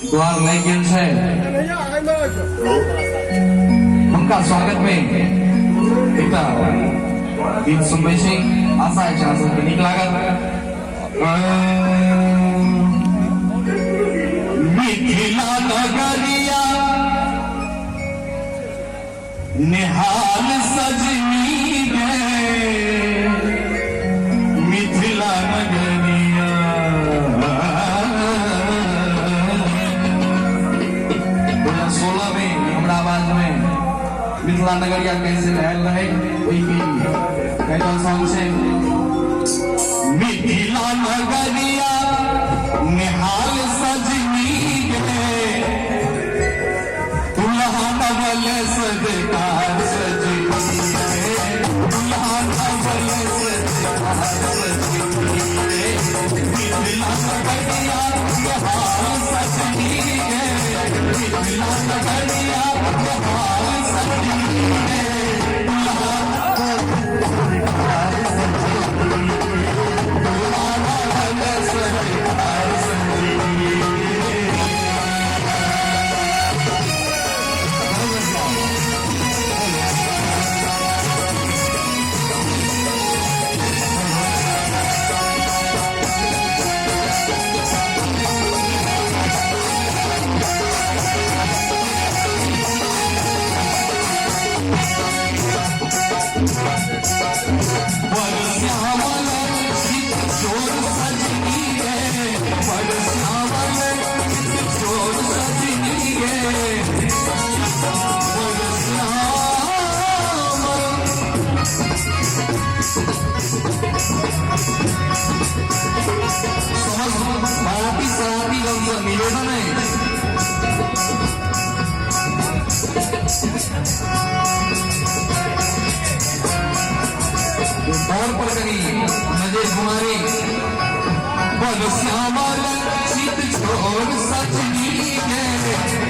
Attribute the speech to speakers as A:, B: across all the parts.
A: द्वार लेकिन है उनका स्वागत में एकटा गीत सुनबे छी। आशा है अहाँ सबके नीक लागत। मिथिला नगरिया निहाल सजनी गे, मिथिला नगरिया 2016 में हमरा आवाज में मिथिला नगरिया कैसे रहल रहे वही की टाइटल सॉन्ग से। मिथिला नगरिया निहाल सजनी गे, दुल्हा नवल सजकार सजनी गे, दुल्हा नवल सजकार सजनी गे, मिथिला नगरिया निहाल सजनी गे, मिथिला नगरिया निहाल सजनी गे, दुल्हा और पर करी नजर हमारी बल श्यामल चित छोड़ सजनी गे,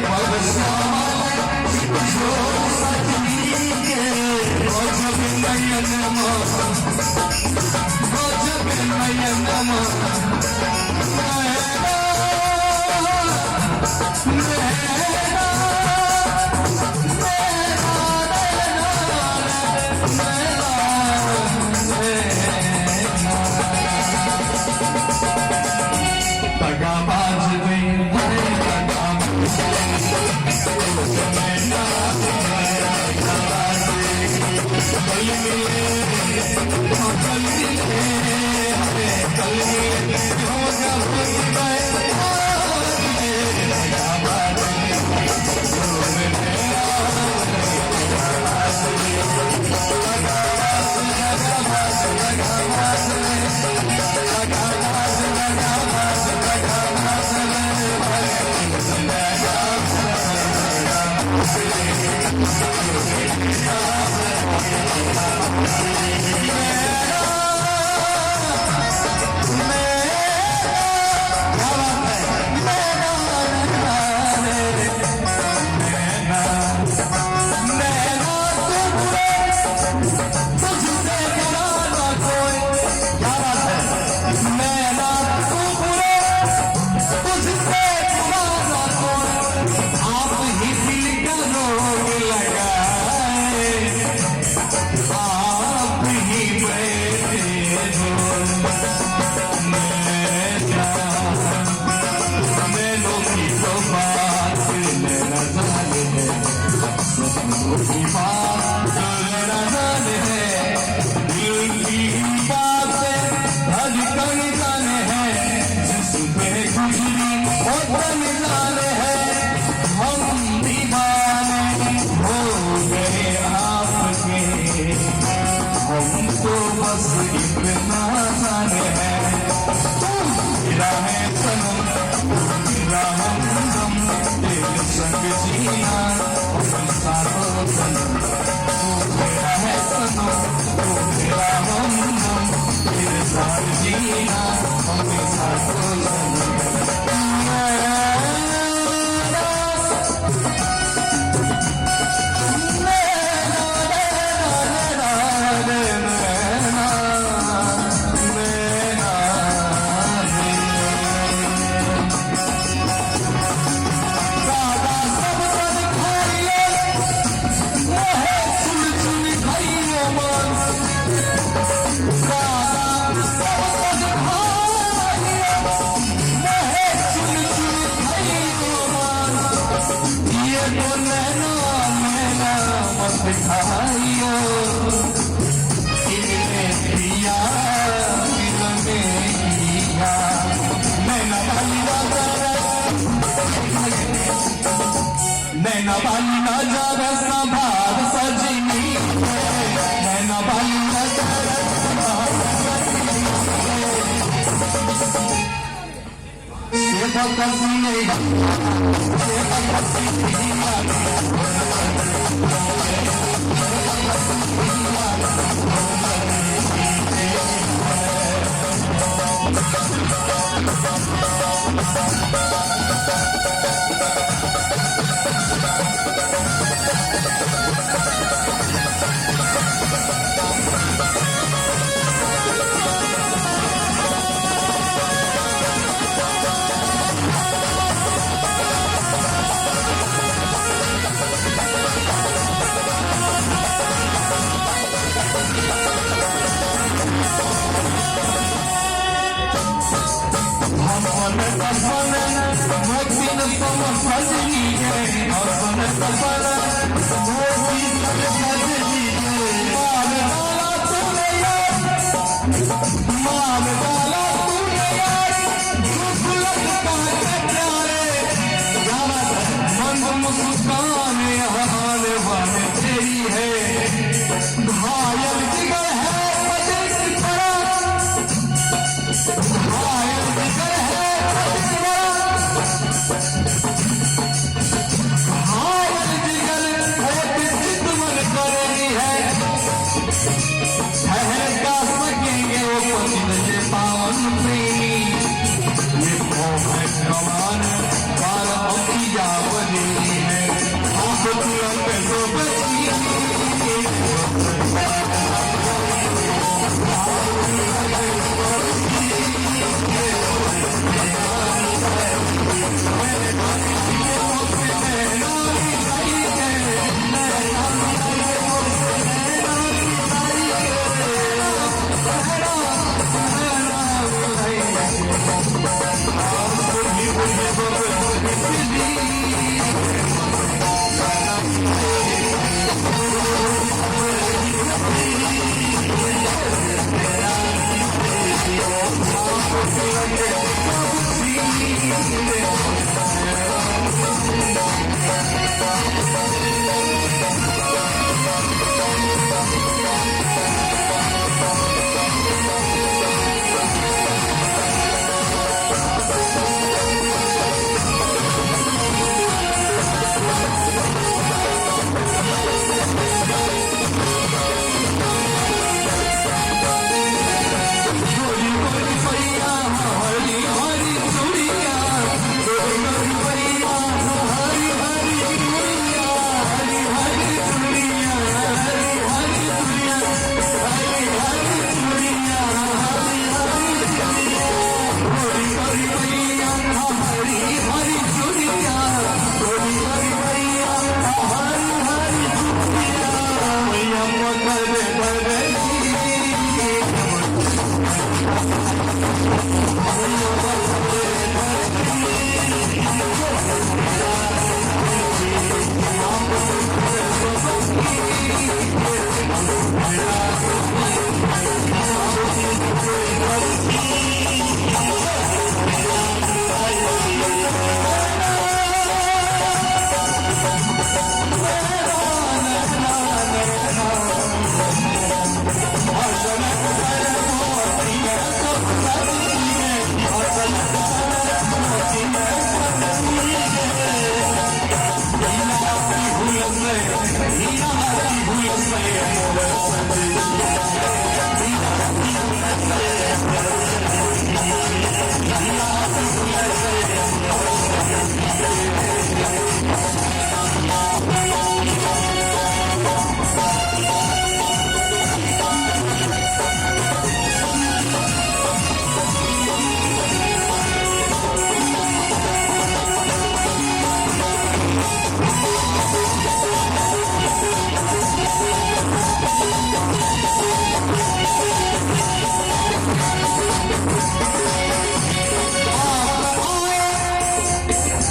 A: बल श्यामल चित छोड़ सजनी गे, गजब नयन गजब नयन मिठाइयों इनने पिया इनने किया नैना वाली नजर संभाल सजनी नैना वाली नजर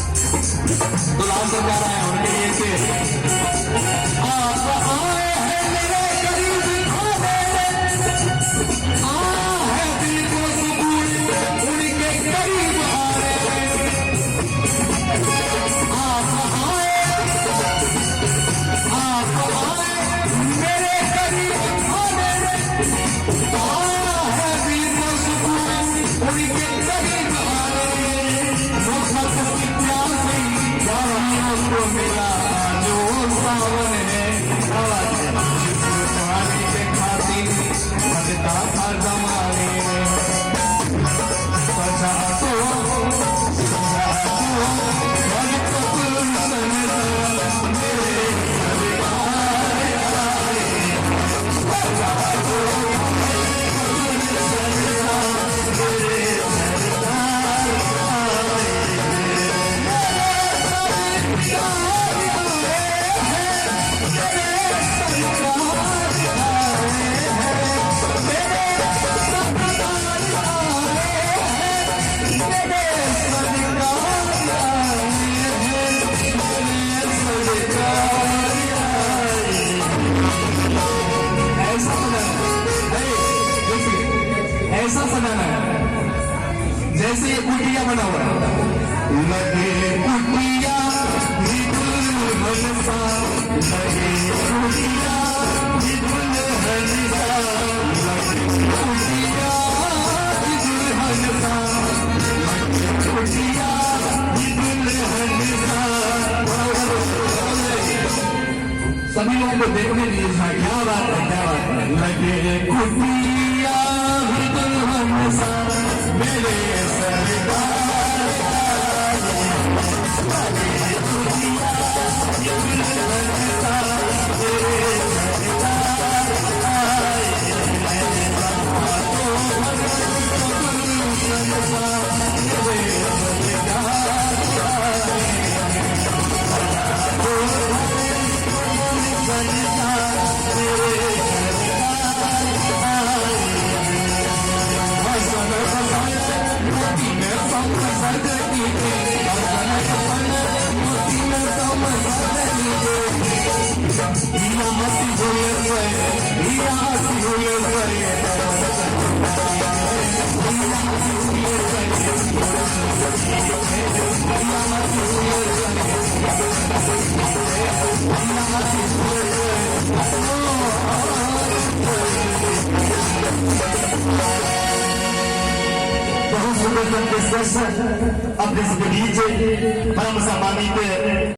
A: दुल्हन से प्यारा है उनके लिए ऐसा सजाना है जैसे ये कुटिया बना हुआ है। लगे कुटिया भी दुल्हन सा, लगे कुटिया भी दुल्हन सा, लगे कुटिया भी दुल्हन सा, लगे कुटिया भी दुल्हन सा। सभी लोगों को देखने दीजिए, क्या बात है, क्या बात है। लगे कुटिया भी दुल्हन सा, मेरे सरकार, लगे कुटिया भी दुल्हन सा, मेरे सरकार, मेरे हाथों दुल्हन सा, मेरे
B: Vamos supor que a pessoa, a presidente, vamos a mamita.